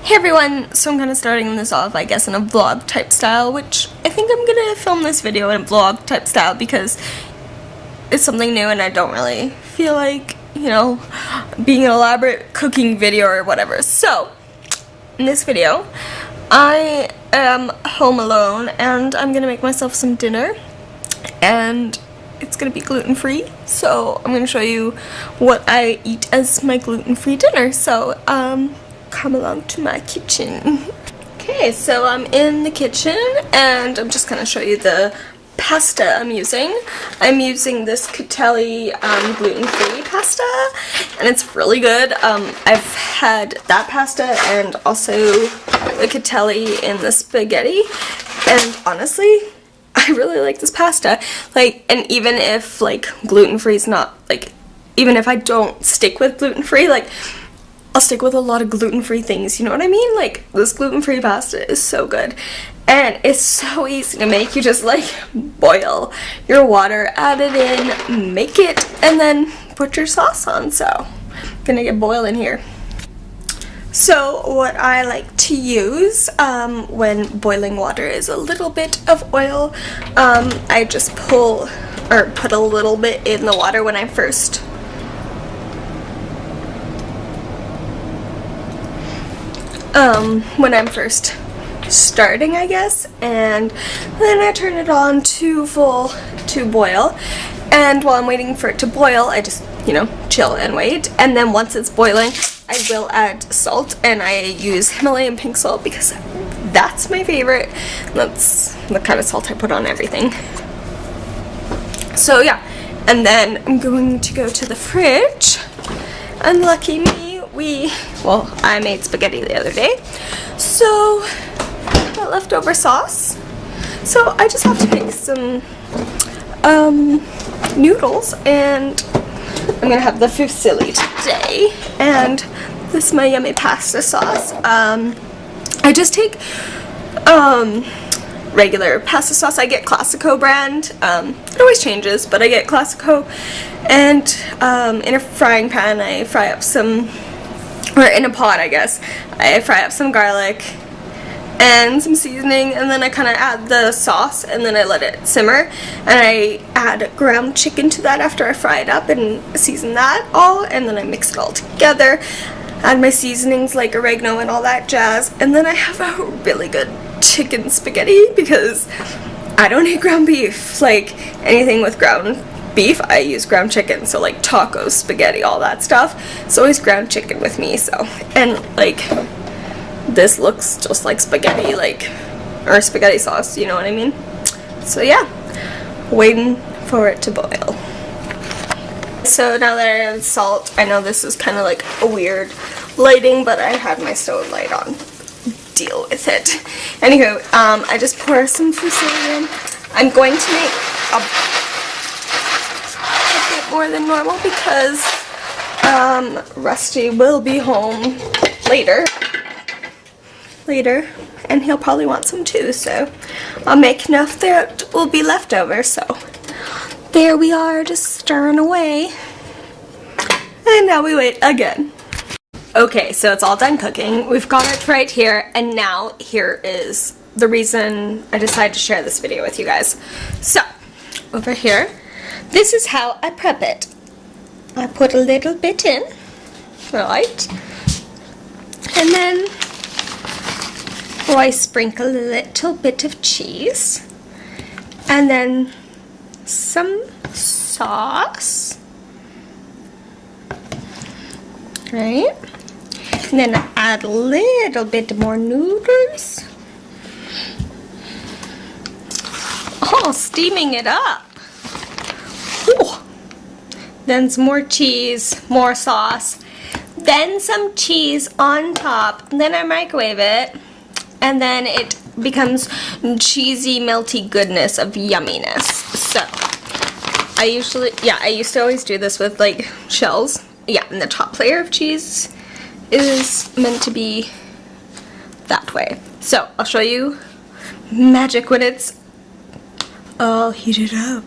Hey everyone, so I'm kind of starting this off, I guess, in a vlog type style, which I think I'm gonna film this video in a vlog type style because it's something new and I don't really feel like, you know, being an elaborate cooking video or whatever. So, in this video, I am home alone and I'm gonna make myself some dinner and it's gonna be gluten-free. So, I'm gonna show you what I eat as my gluten-free dinner. So, come along to my kitchen. Okay, so I'm in the kitchen and I'm just gonna show you the pasta I'm using. I'm using this Catelli gluten-free pasta and it's really good. I've had that pasta and also the Catelli in the spaghetti, and honestly I really like this pasta. Like, and even if like gluten-free is not, like, even if I don't stick with gluten-free, like I'll stick with a lot of gluten-free things, you know what I mean? Like, this gluten-free pasta is so good. And it's so easy to make. You just, like, boil your water, add it in, make it, and then put your sauce on. So, I'm gonna get boiling here. So, what I like to use when boiling water is a little bit of oil. I just put a little bit in the water when I'm first starting, I guess, and then I turn it on to full to boil, and while I'm waiting for it to boil I just, you know, chill and wait, and then once it's boiling I will add salt, and I use Himalayan pink salt because that's my favorite. That's the kind of salt I put on everything. So yeah, and then I'm going to go to the fridge, and lucky me, I made spaghetti the other day, so got leftover sauce. So I just have to make some noodles, and I'm gonna have the fusilli today, and this is my yummy pasta sauce. I just take regular pasta sauce. I get Classico brand. It always changes, but I get Classico, and in a frying pan I fry up some, or in a pot I guess, I fry up some garlic and some seasoning, and then I kind of add the sauce, and then I let it simmer, and I add ground chicken to that after I fry it up and season that all, and then I mix it all together, add my seasonings like oregano and all that jazz, and then I have a really good chicken spaghetti because I don't eat ground beef. Like, anything with ground beef I use ground chicken, so like tacos, spaghetti, all that stuff, it's always ground chicken with me. So, and like, this looks just like spaghetti, like, or spaghetti sauce, you know what I mean? So yeah, waiting for it to boil. So now that I added salt, I know this is kind of like a weird lighting, but I had my stove light on. Deal with it. Anywho, I just pour some fusilli in. I'm going to make a bit more than normal because Rusty will be home later, and he'll probably want some too, so I'll make enough that will be left over. So there we are, just stirring away, and now we wait again. Okay, so it's all done cooking. We've got it right here, and now here is the reason I decided to share this video with you guys. So, over here, this is how I prep it. I put a little bit in, right, and then I sprinkle a little bit of cheese, and then some sauce, right? And then I add a little bit more noodles. Oh, steaming it up. Ooh. Then some more cheese, more sauce, then some cheese on top. Then I microwave it, and then it becomes cheesy, melty goodness of yumminess. So I used to always do this with like shells. Yeah, and the top layer of cheese is meant to be that way. So I'll show you magic when it's all heated up.